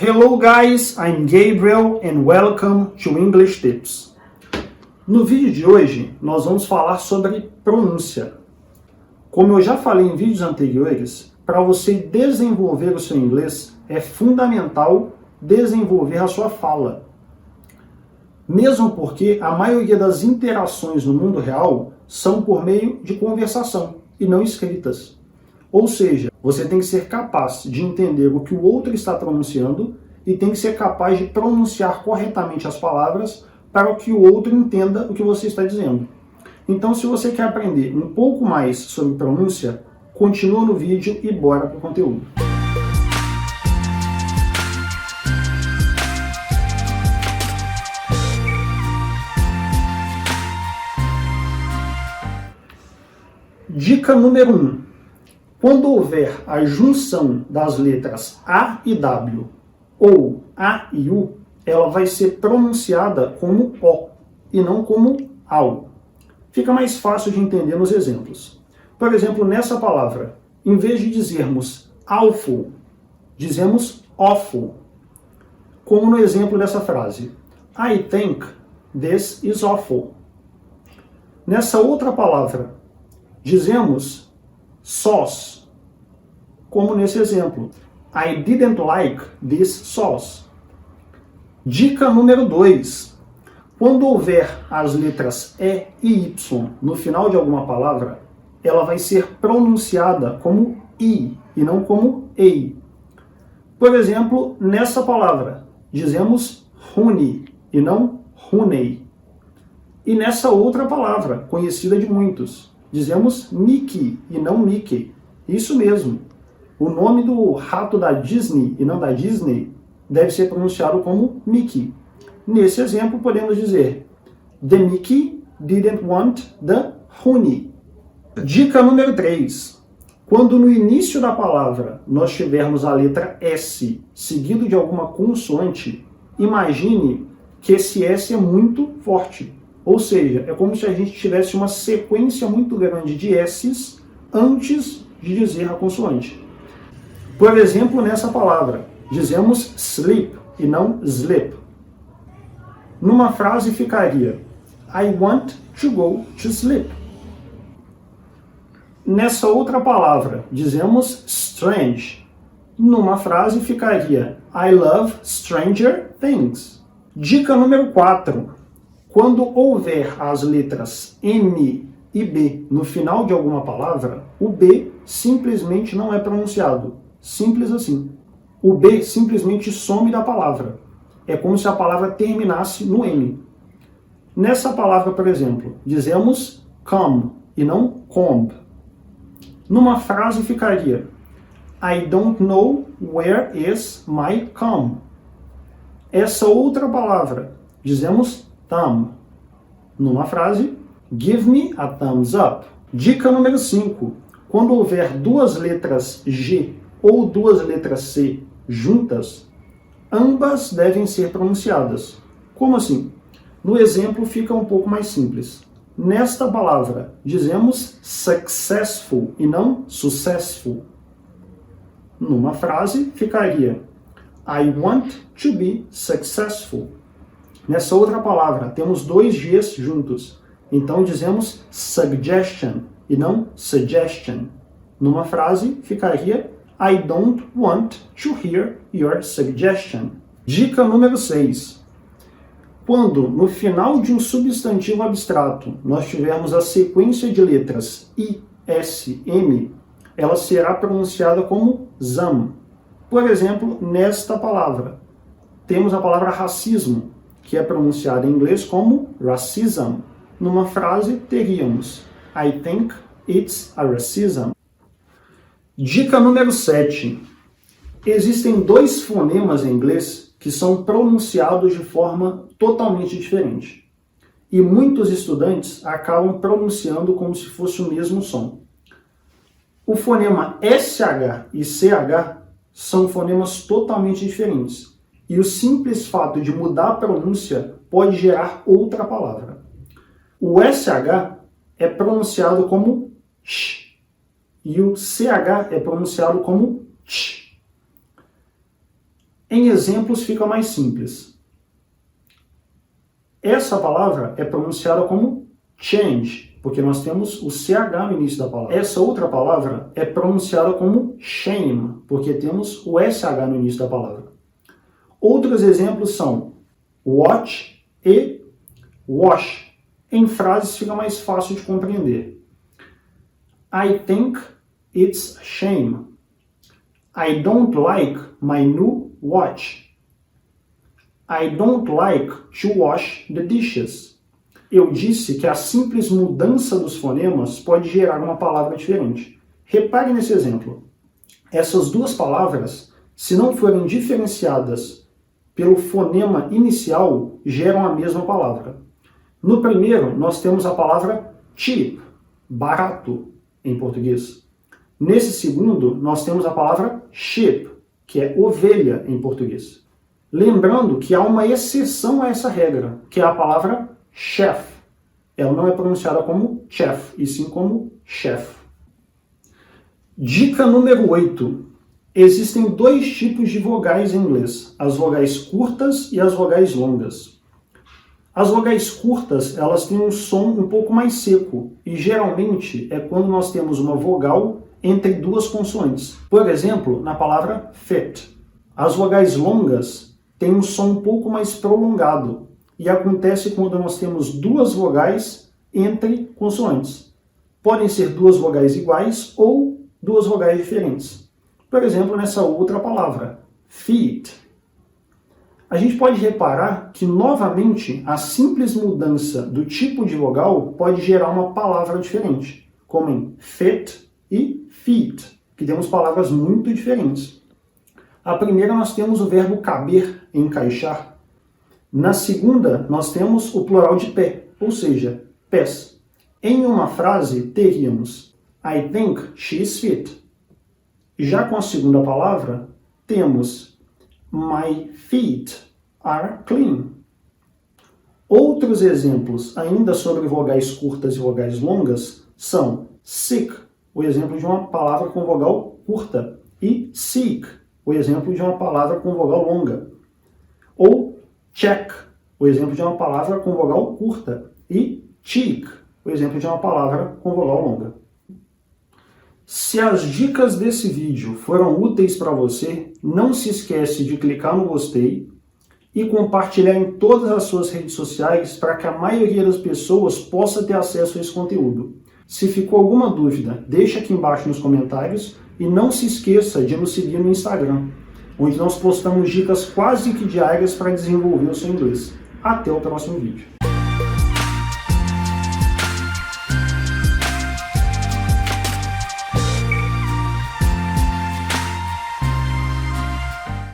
Hello guys, I'm Gabriel and welcome to English Tips. No vídeo de hoje, nós vamos falar sobre pronúncia. Como eu já falei em vídeos anteriores, para você desenvolver o seu inglês, é fundamental desenvolver a sua fala. Mesmo porque a maioria das interações no mundo real são por meio de conversação e não escritas. Ou seja, você tem que ser capaz de entender o que o outro está pronunciando e tem que ser capaz de pronunciar corretamente as palavras para que o outro entenda o que você está dizendo. Então, se você quer aprender um pouco mais sobre pronúncia, continua no vídeo e bora para o conteúdo. Dica número 1. Quando houver a junção das letras A e W ou A e U, ela vai ser pronunciada como O e não como AU. Fica mais fácil de entender nos exemplos. Por exemplo, nessa palavra, em vez de dizermos awful, dizemos awful. Como no exemplo dessa frase, I think this is awful. Nessa outra palavra, dizemos sauce, como nesse exemplo. I didn't like this sauce. Dica número 2. Quando houver as letras E e Y no final de alguma palavra, ela vai ser pronunciada como I e não como EI. Por exemplo, nessa palavra, dizemos honey e não honey. E nessa outra palavra, conhecida de muitos, dizemos Mickey e não Mickey. Isso mesmo. O nome do rato da Disney e não da Disney deve ser pronunciado como Mickey. Nesse exemplo, podemos dizer The Mickey didn't want the honey. Dica número 3. Quando no início da palavra nós tivermos a letra S seguido de alguma consoante, imagine que esse S é muito forte. Ou seja, é como se a gente tivesse uma sequência muito grande de S's antes de dizer a consoante. Por exemplo, nessa palavra, dizemos sleep e não slip. Numa frase ficaria I want to go to sleep. Nessa outra palavra, dizemos strange. Numa frase ficaria I love stranger things. Dica número 4. Quando houver as letras M e B no final de alguma palavra, o B simplesmente não é pronunciado. Simples assim. O B simplesmente some da palavra. É como se a palavra terminasse no M. Nessa palavra, por exemplo, dizemos come e não comb. Numa frase ficaria I don't know where is my comb. Essa outra palavra, dizemos thumb. Numa frase, give me a thumbs up. Dica número 5. Quando houver duas letras G ou duas letras C juntas, ambas devem ser pronunciadas. Como assim? No exemplo fica um pouco mais simples. Nesta palavra, dizemos successful e não successful. Numa frase, ficaria I want to be successful. Nessa outra palavra, temos dois Gs juntos. Então, dizemos suggestion e não suggestion. Numa frase, ficaria I don't want to hear your suggestion. Dica número 6. Quando, no final de um substantivo abstrato, nós tivermos a sequência de letras I, S, M, ela será pronunciada como ZAM. Por exemplo, nesta palavra, temos a palavra racismo, que é pronunciada em inglês como racism. Numa frase, teríamos I think it's a racism. Dica número 7. Existem dois fonemas em inglês que são pronunciados de forma totalmente diferente. E muitos estudantes acabam pronunciando como se fosse o mesmo som. O fonema SH e CH são fonemas totalmente diferentes. E o simples fato de mudar a pronúncia pode gerar outra palavra. O SH é pronunciado como sh e o CH é pronunciado como ch. Em exemplos fica mais simples. Essa palavra é pronunciada como change, porque nós temos o CH no início da palavra. Essa outra palavra é pronunciada como shame, porque temos o SH no início da palavra. Outros exemplos são watch e wash. Em frases fica mais fácil de compreender. I think it's a shame. I don't like my new watch. I don't like to wash the dishes. Eu disse que a simples mudança dos fonemas pode gerar uma palavra diferente. Repare nesse exemplo. Essas duas palavras, se não forem diferenciadas pelo fonema inicial, geram a mesma palavra. No primeiro, nós temos a palavra cheap, barato, em português. Nesse segundo, nós temos a palavra sheep, que é ovelha em português. Lembrando que há uma exceção a essa regra, que é a palavra chef. Ela não é pronunciada como chef, e sim como chef. Dica número 8. Existem dois tipos de vogais em inglês, as vogais curtas e as vogais longas. As vogais curtas, elas têm um som um pouco mais seco, e geralmente é quando nós temos uma vogal entre duas consoantes. Por exemplo, na palavra fit. As vogais longas têm um som um pouco mais prolongado, e acontece quando nós temos duas vogais entre consoantes. Podem ser duas vogais iguais ou duas vogais diferentes. Por exemplo, nessa outra palavra, feet. A gente pode reparar que, novamente, a simples mudança do tipo de vogal pode gerar uma palavra diferente, como em fit e feet, que temos palavras muito diferentes. A primeira nós temos o verbo caber, encaixar. Na segunda, nós temos o plural de pé, ou seja, pés. Em uma frase, teríamos I think she's fit. Já com a segunda palavra, temos My feet are clean. Outros exemplos, ainda sobre vogais curtas e vogais longas, são sick, o exemplo de uma palavra com vogal curta, e seek, o exemplo de uma palavra com vogal longa. Ou check, o exemplo de uma palavra com vogal curta, e cheek, o exemplo de uma palavra com vogal longa. Se as dicas desse vídeo foram úteis para você, não se esquece de clicar no gostei e compartilhar em todas as suas redes sociais para que a maioria das pessoas possa ter acesso a esse conteúdo. Se ficou alguma dúvida, deixa aqui embaixo nos comentários e não se esqueça de nos seguir no Instagram, onde nós postamos dicas quase que diárias para desenvolver o seu inglês. Até o próximo vídeo.